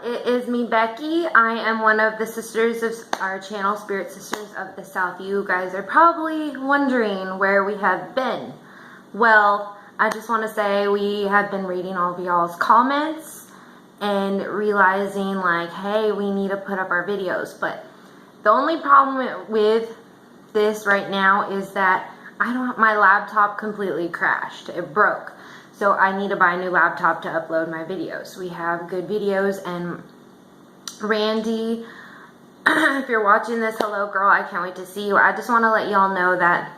it is me, Becky. I am one of the sisters of our channel, Spirit Sisters of the South. You guys are probably wondering where we have been. Well, I just want to say we have been reading all of y'all's comments and realizing like, hey, we need to put up our videos. But the only problem with this right now is that my laptop completely crashed. It broke. So I need to buy a new laptop to upload my videos. We have good videos, and Randy, if you're watching this, hello girl, I can't wait to see you. I just want to let y'all know that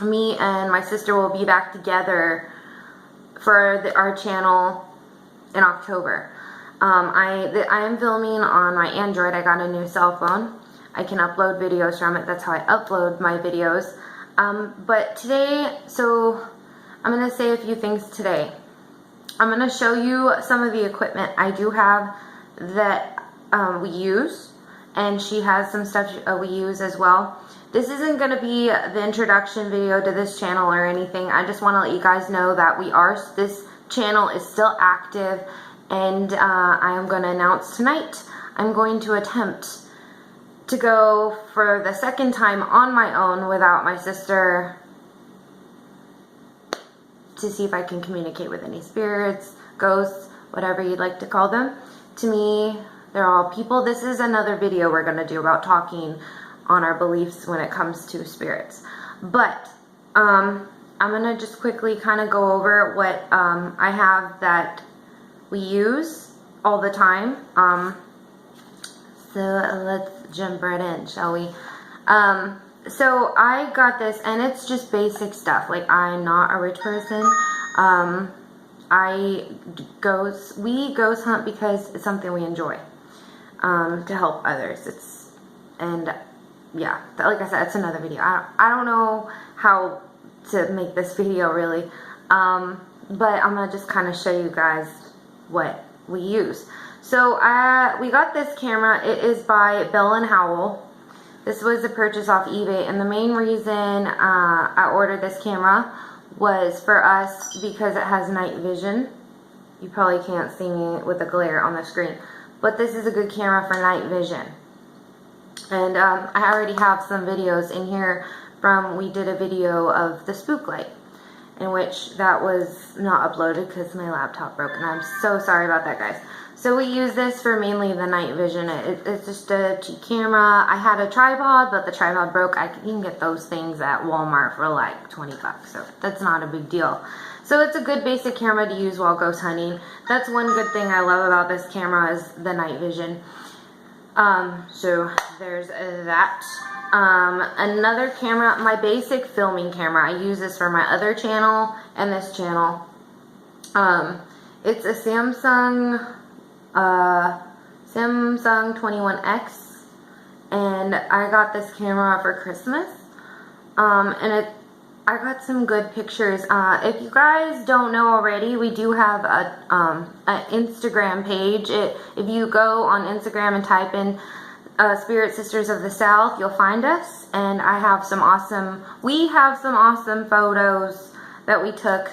me and my sister will be back together for our channel in October. I am filming on my Android. I got a new cell phone. I can upload videos from it. That's how I upload my videos. But today, so I'm going to say a few things today. I'm going to show you some of the equipment I do have that we use, and she has some stuff we use as well. This isn't going to be the introduction video to this channel or anything. I just want to let you guys know that this channel is still active, and I am going to announce tonight I'm going to attempt to go for the second time on my own without my sister, to see if I can communicate with any spirits, ghosts, whatever you'd like to call them. To me, they're all people. This is another video we're going to do about talking on our beliefs when it comes to spirits. But I'm going to just quickly kind of go over what I have that we use all the time. So let's jump right in, shall we? So I got this, and it's just basic stuff. Like, I'm not a rich person. We ghost hunt because it's something we enjoy, to help others. Yeah, like I said, it's another video. I don't know how to make this video really, but I'm gonna just kind of show you guys what we use. So we got this camera. It is by Bell and Howell. This was a purchase off eBay, and the main reason I ordered this camera was for us because it has night vision. You probably can't see me with the glare on the screen, but this is a good camera for night vision. And I already have some videos in here we did a video of the spook light, in which that was not uploaded because my laptop broke, and I'm so sorry about that, guys. So we use this for mainly the night vision. It's just a cheap camera. I had a tripod, but the tripod broke. You can get those things at Walmart for like 20 bucks, so that's not a big deal. So it's a good basic camera to use while ghost hunting. That's one good thing I love about this camera, is the night vision. So there's that. Another camera, my basic filming camera. I use this for my other channel and this channel. It's a Samsung 21X, and I got this camera for Christmas, and I got some good pictures. If you guys don't know already, we do have an Instagram page. If you go on Instagram and type in Spirit Sisters of the South, you'll find us, and we have some awesome photos that we took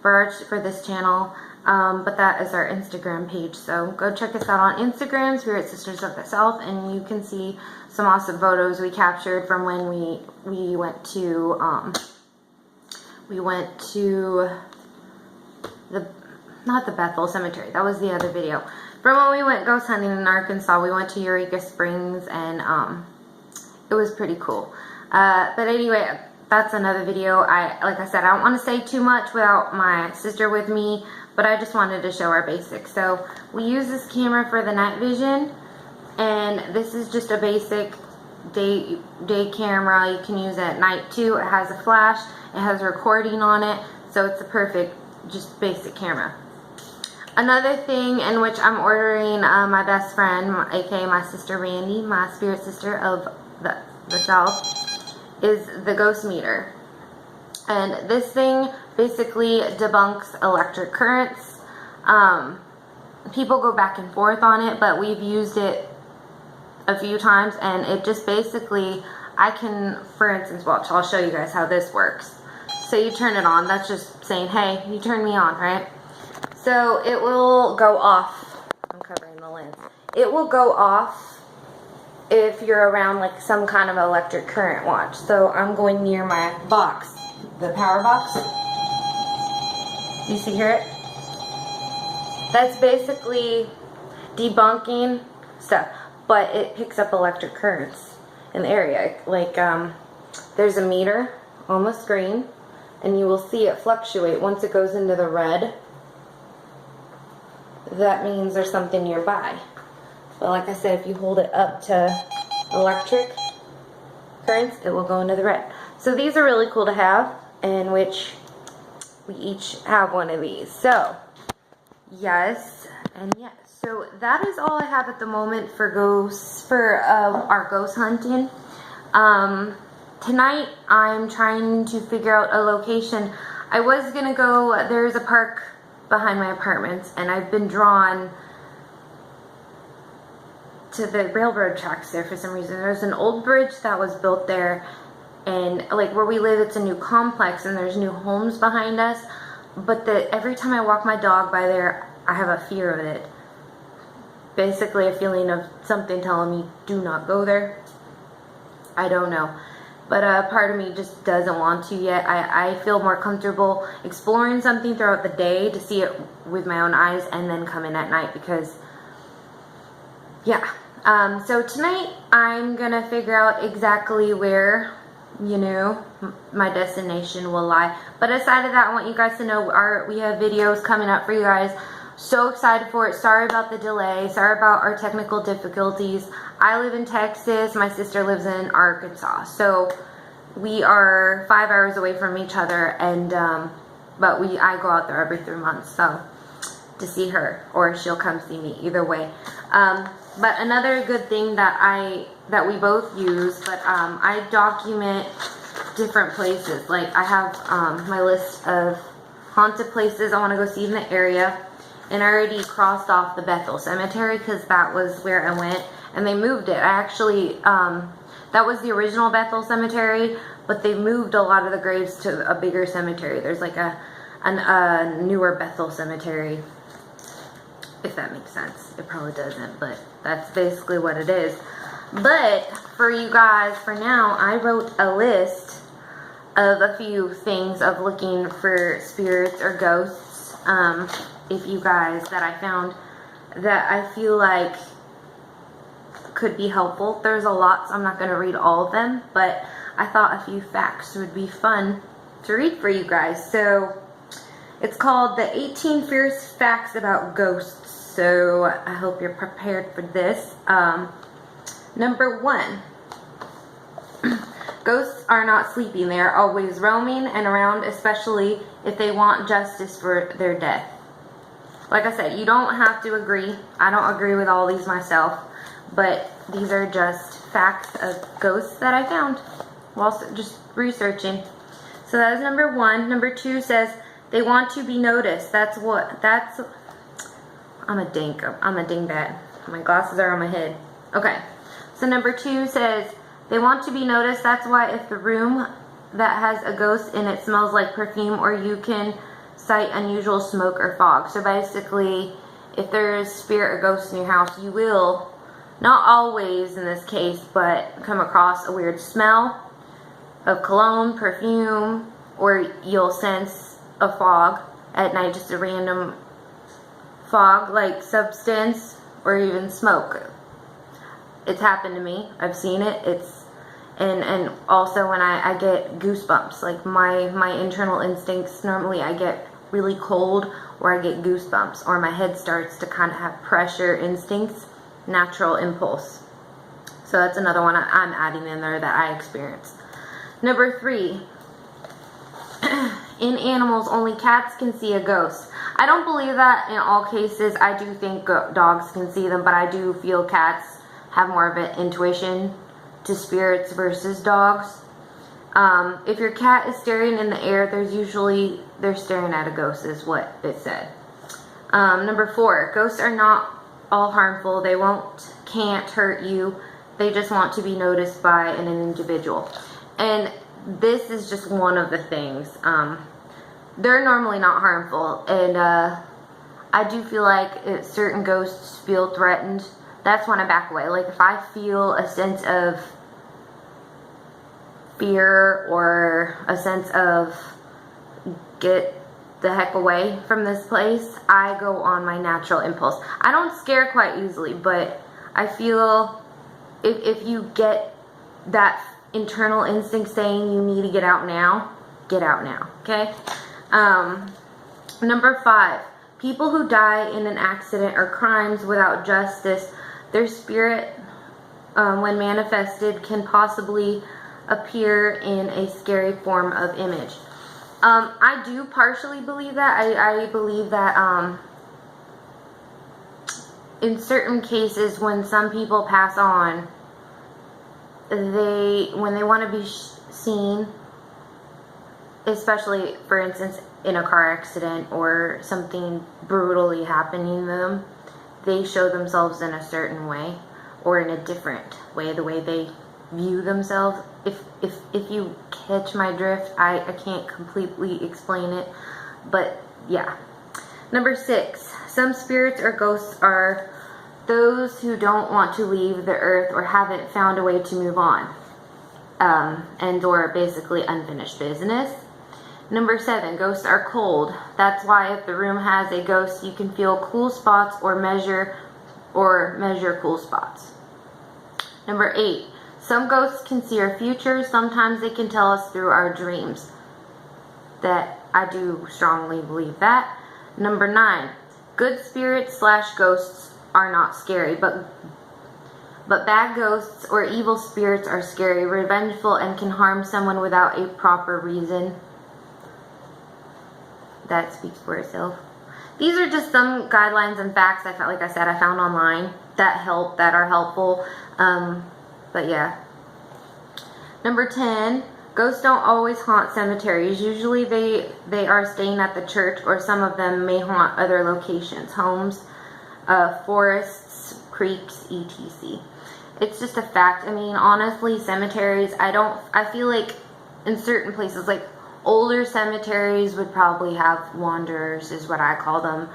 for this channel. But that is our Instagram page, so go check us out on Instagram, Spirit Sisters of the South, and you can see some awesome photos we captured from when we went to not the Bethel Cemetery. That was the other video. From when we went ghost hunting in Arkansas, we went to Eureka Springs, and it was pretty cool. But anyway, that's another video. Like I said, I don't want to say too much without my sister with me, but I just wanted to show our basics. So we use this camera for the night vision, and this is just a basic day camera. You can use it at night too. It has a flash, it has recording on it, so it's a perfect, just basic camera. Another thing in which I'm ordering my best friend, aka my sister Randy, my spirit sister of the South, is the ghost meter. And this thing basically debunks electric currents. People go back and forth on it, but we've used it a few times, and it just basically, I can, for instance, watch, I'll show you guys how this works. So you turn it on, that's just saying, hey, you turn me on, right? So it will go off. I'm covering the the lens. It will go off if you're around like some kind of electric current, watch. So I'm going near my box, the power box. You see here? That's basically debunking stuff, but it picks up electric currents in the area. Like there's a meter on the screen, and you will see it fluctuate. Once it goes into the red, that means there's something nearby. But like I said, if you hold it up to electric currents, it will go into the red. So these are really cool to have, in which we each have one of these. So yes and yes. So that is all I have at the moment for ghosts, for our ghost hunting. Tonight I'm trying to figure out a location. I was gonna go, there's a park behind my apartments, and I've been drawn to the railroad tracks there for some reason. There's an old bridge that was built there, and like where we live, it's a new complex and there's new homes behind us, but every time I walk my dog by there, I have a fear of it. Basically a feeling of something telling me do not go there. I don't know, but part of me just doesn't want to yet. I feel more comfortable exploring something throughout the day to see it with my own eyes, and then come in at night, because yeah. So tonight I'm gonna figure out exactly where, you know, my destination will lie. But aside of that, I want you guys to know we have videos coming up for you guys. So excited for it. Sorry about the delay. Sorry about our technical difficulties. I live in Texas. My sister lives in Arkansas. So we are 5 hours away from each other, and but I go out there every 3 months, so to see her, or she'll come see me. Either way. But another good thing that we both use, but I document different places. Like I have my list of haunted places I want to go see in the area, and I already crossed off the Bethel Cemetery because that was where I went, and they moved it. I actually that was the original Bethel Cemetery, but they moved a lot of the graves to a bigger cemetery. There's like a newer Bethel Cemetery, if that makes sense. It probably doesn't, but that's basically what it is. But for you guys, for now, I wrote a list of a few things of looking for spirits or ghosts, if you guys, that I found that I feel like could be helpful. There's a lot, so I'm not going to read all of them, but I thought a few facts would be fun to read for you guys. So it's called the 18 Fierce Facts About Ghosts. So I hope you're prepared for this. Number 1, ghosts are not sleeping. They are always roaming and around, especially if they want justice for their death. Like I said, you don't have to agree. I don't agree with all these myself, but these are just facts of ghosts that I found while just researching. So that is number 1. Number 2 says they want to be noticed. I'm a dingbat. My glasses are on my head. Okay. So number 2 says they want to be noticed. That's why if the room that has a ghost in it smells like perfume, or you can sight unusual smoke or fog. So basically, if there's spirit or ghost in your house, you will, not always in this case, but come across a weird smell of cologne, perfume, or you'll sense a fog at night, just a random fog-like substance, or even smoke. It's happened to me. I've seen it. And also when I get goosebumps, like my internal instincts, normally I get really cold, or I get goosebumps, or my head starts to kind of have pressure instincts, natural impulse. So that's another one I'm adding in there that I experienced. Number 3, in animals, only cats can see a ghost. I don't believe that in all cases. I do think dogs can see them, but I do feel cats have more of an intuition to spirits versus dogs. If your cat is staring in the air, they're staring at a ghost, is what it said. Number 4, ghosts are not all harmful. They can't hurt you. They just want to be noticed by an individual. And this is just one of the things. They're normally not harmful, and I do feel like if certain ghosts feel threatened, that's when I back away. Like if I feel a sense of fear or a sense of get the heck away from this place, I go on my natural impulse. I don't scare quite easily, but I feel if you get that internal instinct saying you need to get out now, okay? Number 5, people who die in an accident or crimes without justice, their spirit, when manifested, can possibly appear in a scary form of image. I do partially believe that. I believe that in certain cases, when some people pass on, when they want to be seen, especially, for instance, in a car accident or something brutally happening to them, they show themselves in a certain way or in a different way, the way they view themselves. If you catch my drift, I can't completely explain it, but yeah. Number 6, some spirits or ghosts are those who don't want to leave the earth or haven't found a way to move on, and or basically unfinished business. Number 7, ghosts are cold. That's why if the room has a ghost, you can feel cool spots or measure cool spots. Number 8, some ghosts can see our future. Sometimes they can tell us through our dreams. That I do strongly believe that. Number 9, good spirits / ghosts are not scary, but bad ghosts or evil spirits are scary, revengeful, and can harm someone without a proper reason. That speaks for itself. These are just some guidelines and facts I found online that are helpful. But yeah. Number 10, ghosts don't always haunt cemeteries. Usually they are staying at the church, or some of them may haunt other locations, homes, forests, creeks, etc. It's just a fact. I mean, honestly, cemeteries, I feel like in certain places, like older cemeteries would probably have wanderers, is what I call them.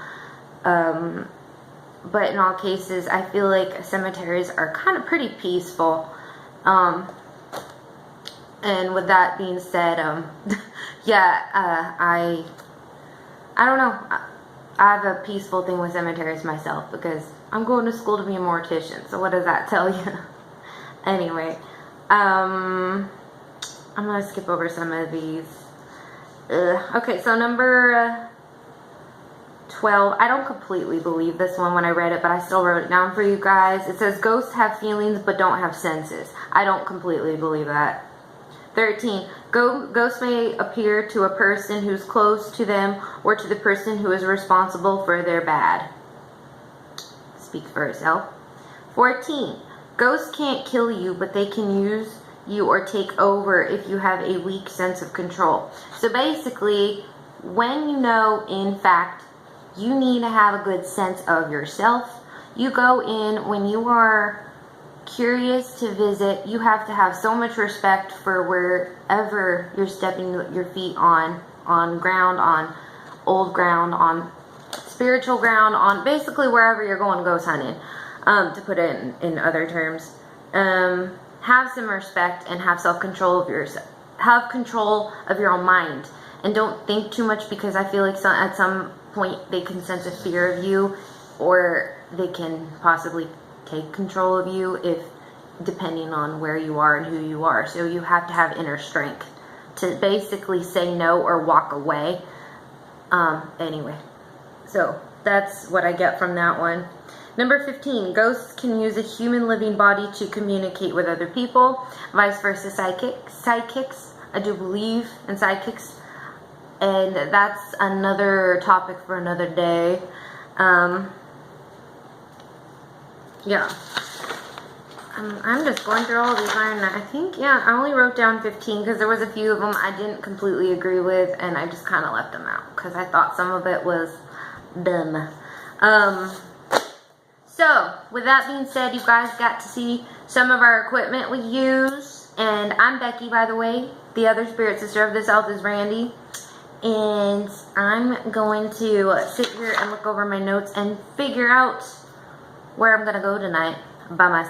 But in all cases, I feel like cemeteries are kind of pretty peaceful. And with that being said, yeah, I don't know. I have a peaceful thing with cemeteries myself because I'm going to school to be a mortician. So what does that tell you? Anyway, I'm going to skip over some of these. Okay, so number 12. I don't completely believe this one when I read it, but I still wrote it down for you guys. It says ghosts have feelings but don't have senses. I don't completely believe that. 13. Ghosts may appear to a person who's close to them or to the person who is responsible for their bad. Speaks for itself. 14. Ghosts can't kill you, but they can use you or take over if you have a weak sense of control. So basically, when you know, in fact, you need to have a good sense of yourself. You go in when you are curious to visit. You have to have so much respect for wherever you're stepping your feet on ground, on old ground, on spiritual ground, on basically wherever you're going ghost hunting, to put it in other terms. Have some respect and have self-control of yourself. Have control of your own mind and don't think too much, because I feel like at some point they can sense a fear of you, or they can possibly take control of you, if depending on where you are and who you are. So you have to have inner strength to basically say no or walk away. Anyway, so that's what I get from that one. Number 15, ghosts can use a human living body to communicate with other people. Vice versa, psychics. I do believe in psychics, and that's another topic for another day. Yeah. I'm just going through all these, and I think, yeah, I only wrote down 15 because there was a few of them I didn't completely agree with, and I just kind of left them out because I thought some of it was dumb. So, with that being said, you guys got to see some of our equipment we use, and I'm Becky, by the way. The other spirit sister of the South is Randy, and I'm going to sit here and look over my notes and figure out where I'm gonna go tonight by myself.